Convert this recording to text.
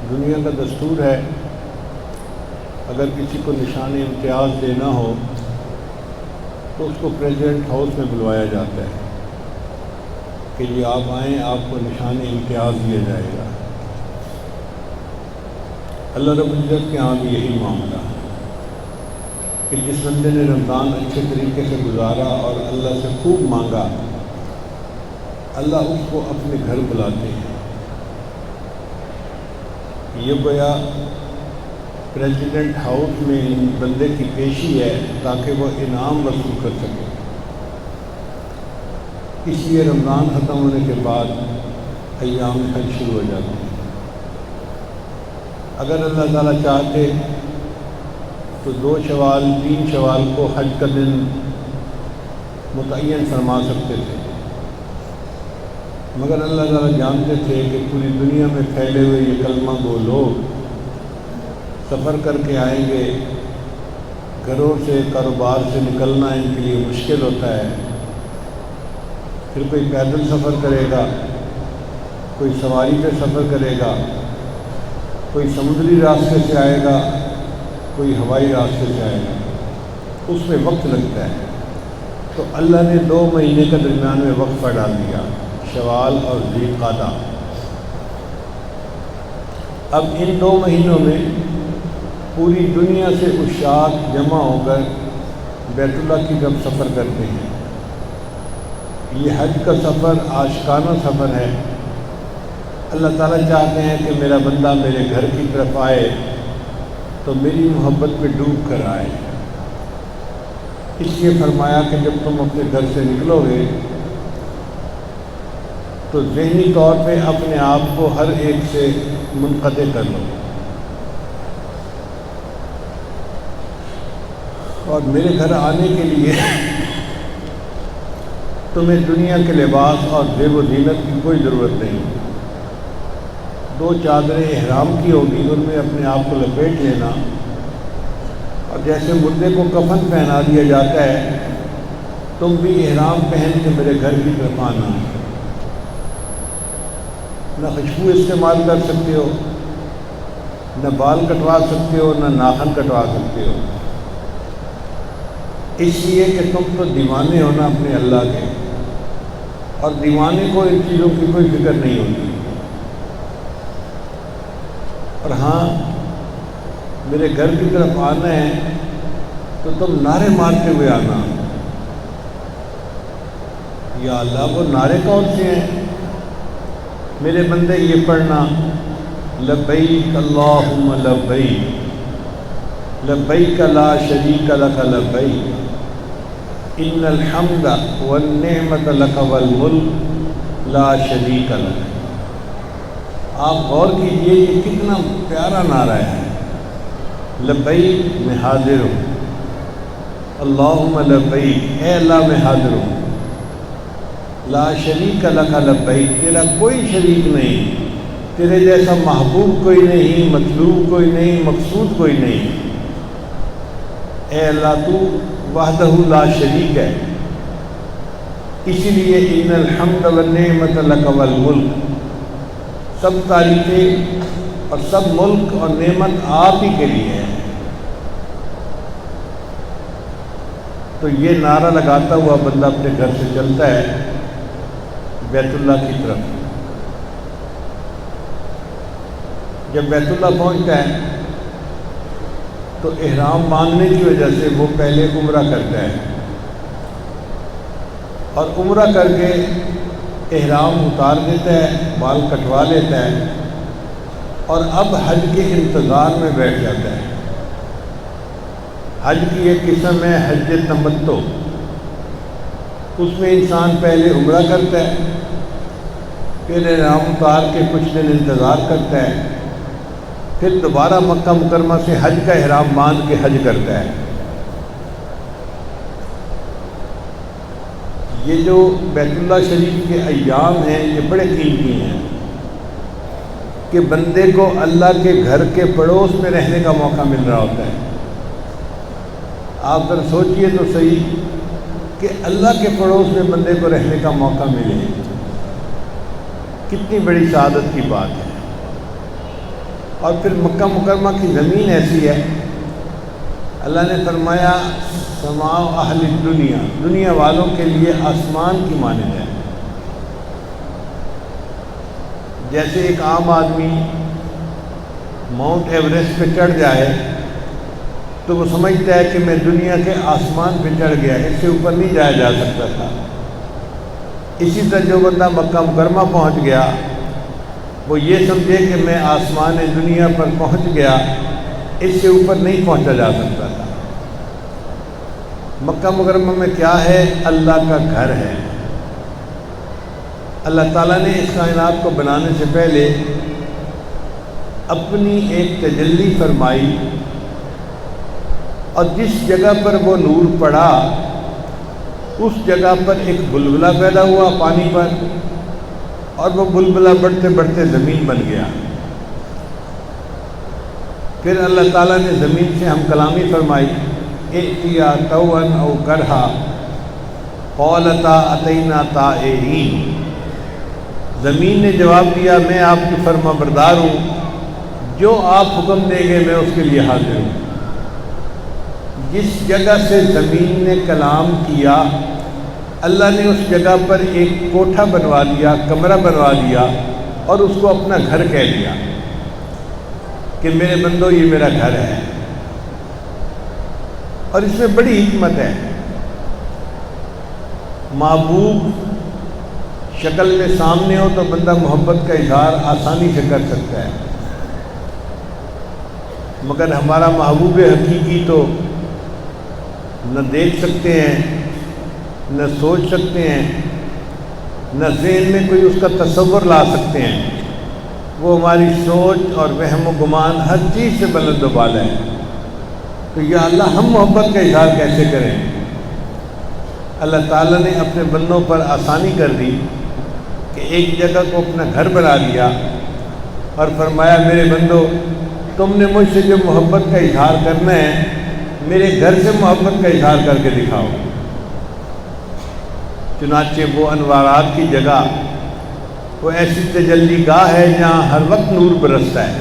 دنیا کا دستور ہے اگر کسی کو نشان امتیاز دینا ہو تو اس کو پریزیڈنٹ ہاؤس میں بلوایا جاتا ہے کہ جی آپ آئیں، آپ کو نشان امتیاز دیا جائے گا۔ اللہ رب العزت کے ہاں بھی یہی معاملہ ہے کہ جس بندے نے رمضان اچھے طریقے سے گزارا اور اللہ سے خوب مانگا، اللہ اس کو اپنے گھر بلاتے ہیں۔ یہ گویا پریزیڈنٹ ہاؤس میں ان بندے کی پیشی ہے تاکہ وہ انعام وصول کر سکے۔ اس لیے رمضان ختم ہونے کے بعد ایام حج شروع ہو جاتے ہیں۔ اگر اللہ تعالیٰ چاہتے تو 2 شوال 3 شوال کو حج کا دن متعین فرما سکتے تھے، مگر اللہ تعالیٰ جانتے تھے کہ پوری دنیا میں پھیلے ہوئے یہ کلمہ گو لوگ سفر کر کے آئیں گے، گھروں سے کاروبار سے نکلنا ان کے لیے مشکل ہوتا ہے، پھر کوئی پیدل سفر کرے گا، کوئی سواری پہ سفر کرے گا، کوئی سمندری راستے سے آئے گا، کوئی ہوائی راستے سے آئے گا، اس میں وقت لگتا ہے۔ تو اللہ نے 2 مہینے کا درمیان میں وقفہ ڈال دیا، شوال اور ذی القعدہ۔ اب ان 2 مہینوں میں پوری دنیا سے عشاق جمع ہو کر بیت اللہ کی طرف سفر کرتے ہیں۔ یہ حج کا سفر عاشقانہ سفر ہے۔ اللہ تعالیٰ چاہتے ہیں کہ میرا بندہ میرے گھر کی طرف آئے تو میری محبت پہ ڈوب کر آئے۔ اس لیے فرمایا کہ جب تم اپنے گھر سے نکلو گے تو ذہنی طور پہ اپنے آپ کو ہر ایک سے منقطع کر لو، اور میرے گھر آنے کے لیے تمہیں دنیا کے لباس اور زیب و زینت کی کوئی ضرورت نہیں۔ 2 چادریں احرام کی ہوگی، ان میں اپنے آپ کو لپیٹ لینا، اور جیسے مردے کو کفن پہنا دیا جاتا ہے تم بھی احرام پہن کے میرے گھر کی طرف آنا۔ نہ خوشبو استعمال کر سکتے ہو، نہ بال کٹوا سکتے ہو، نہ ناخن کٹوا سکتے ہو، اس لیے کہ تم تو دیوانے ہو نا اپنے اللہ کے، اور دیوانے کو ان چیزوں کی کوئی فکر نہیں ہوتی۔ اور ہاں میرے گھر کی طرف آنا ہے تو تم نعرے مارتے ہوئے آنا۔ یا اللہ، وہ نعرے کون سے ہیں؟ میرے بندے یہ پڑھنا، لبیک اللہم لبیک لبیک لا شریک لک لبیک ان الحمد والنعمت لک والملک لا شریک لک۔ آپ غور کیجئے یہ کتنا پیارا نعرہ ہے، لبیک میں حاضر ہوں، اللہم لبیک اے اللہ میں حاضر ہوں، لا شریک لک لبیک تیرا کوئی شریک نہیں، تیرے جیسا محبوب کوئی نہیں، مطلوب کوئی نہیں، مقصود کوئی نہیں، اے اللہ تو وحدہ لا شریک ہے۔ اسی لیے ان الحمد والنعمت لک والملک، سب تعریفیں اور سب ملک اور نعمت آپ ہی کے لیے ہے۔ تو یہ نعرہ لگاتا ہوا بندہ اپنے گھر سے چلتا ہے بیت اللہ کی طرف۔ جب بیت اللہ پہنچتا ہے تو احرام باندھنے کی وجہ سے وہ پہلے عمرہ کرتا ہے، اور عمرہ کر کے احرام اتار دیتا ہے، بال کٹوا لیتا ہے، اور اب حج کے انتظار میں بیٹھ جاتا ہے۔ حج کی ایک قسم ہے حج تمتع، اس میں انسان پہلے عمرہ کرتا ہے، پھر احرام اتار کے کچھ دن انتظار کرتا ہے، پھر دوبارہ مکہ مکرمہ سے حج کا احرام باندھ کے حج کرتا ہے۔ یہ جو بیت اللہ شریف کے ایام ہیں یہ بڑے قیمتی ہیں کہ بندے کو اللہ کے گھر کے پڑوس میں رہنے کا موقع مل رہا ہوتا ہے۔ آپ ذرا سوچئے تو صحیح کہ اللہ کے پڑوس میں بندے کو رہنے کا موقع ملے، کتنی بڑی سعادت کی بات ہے۔ اور پھر مکہ مکرمہ کی زمین ایسی ہے، اللہ نے فرمایا سماء اہل الدنیا، دنیا والوں کے لیے آسمان کی مانند ہے۔ جیسے ایک عام آدمی ماؤنٹ ایوریسٹ پہ چڑھ جائے تو وہ سمجھتا ہے کہ میں دنیا کے آسمان پہ چڑھ گیا، اس سے اوپر نہیں جایا جا سکتا تھا۔ اسی طرح جو بندہ مکہ مکرمہ پہنچ گیا وہ یہ سمجھے کہ میں آسمان دنیا پر پہنچ گیا، اس سے اوپر نہیں پہنچا جا سکتا تھا۔ مکہ مکرمہ میں کیا ہے؟ اللہ کا گھر ہے۔ اللہ تعالیٰ نے اس کائنات کو بنانے سے پہلے اپنی ایک تجلی فرمائی، اور جس جگہ پر وہ نور پڑا اس جگہ پر ایک بلبلہ پیدا ہوا پانی پر، اور وہ بلبلہ بڑھتے بڑھتے زمین بن گیا۔ پھر اللہ تعالیٰ نے زمین سے ہم کلامی فرمائی، ائتیا طوعا او کرہا قالتا اتینا طائعین۔ زمین نے جواب دیا میں آپ کی فرما بردار ہوں، جو آپ حکم دیں گے میں اس کے لیے حاضر ہوں۔ جس جگہ سے زمین نے کلام کیا اللہ نے اس جگہ پر ایک کوٹھا بنوا دیا، کمرہ بنوا دیا، اور اس کو اپنا گھر کہہ دیا کہ میرے بندو یہ میرا گھر ہے۔ اور اس میں بڑی حکمت ہے، محبوب شکل میں سامنے ہو تو بندہ محبت کا اظہار آسانی سے کر سکتا ہے، مگر ہمارا محبوب حقیقی تو نہ دیکھ سکتے ہیں، نہ سوچ سکتے ہیں، نہ ذہن میں کوئی اس کا تصور لا سکتے ہیں۔ وہ ہماری سوچ اور وہم و گمان ہر چیز سے بلند و بالا ہے۔ تو یا اللہ ہم محبت کا اظہار کیسے کریں؟ اللہ تعالیٰ نے اپنے بندوں پر آسانی کر دی کہ ایک جگہ کو اپنا گھر بنا دیا اور فرمایا میرے بندو تم نے مجھ سے جو محبت کا اظہار کرنا ہے میرے گھر سے محبت کا اظہار کر کے دکھاؤ۔ چنانچہ وہ انوارات کی جگہ وہ ایسی تجلی گاہ ہے جہاں ہر وقت نور برستا ہے۔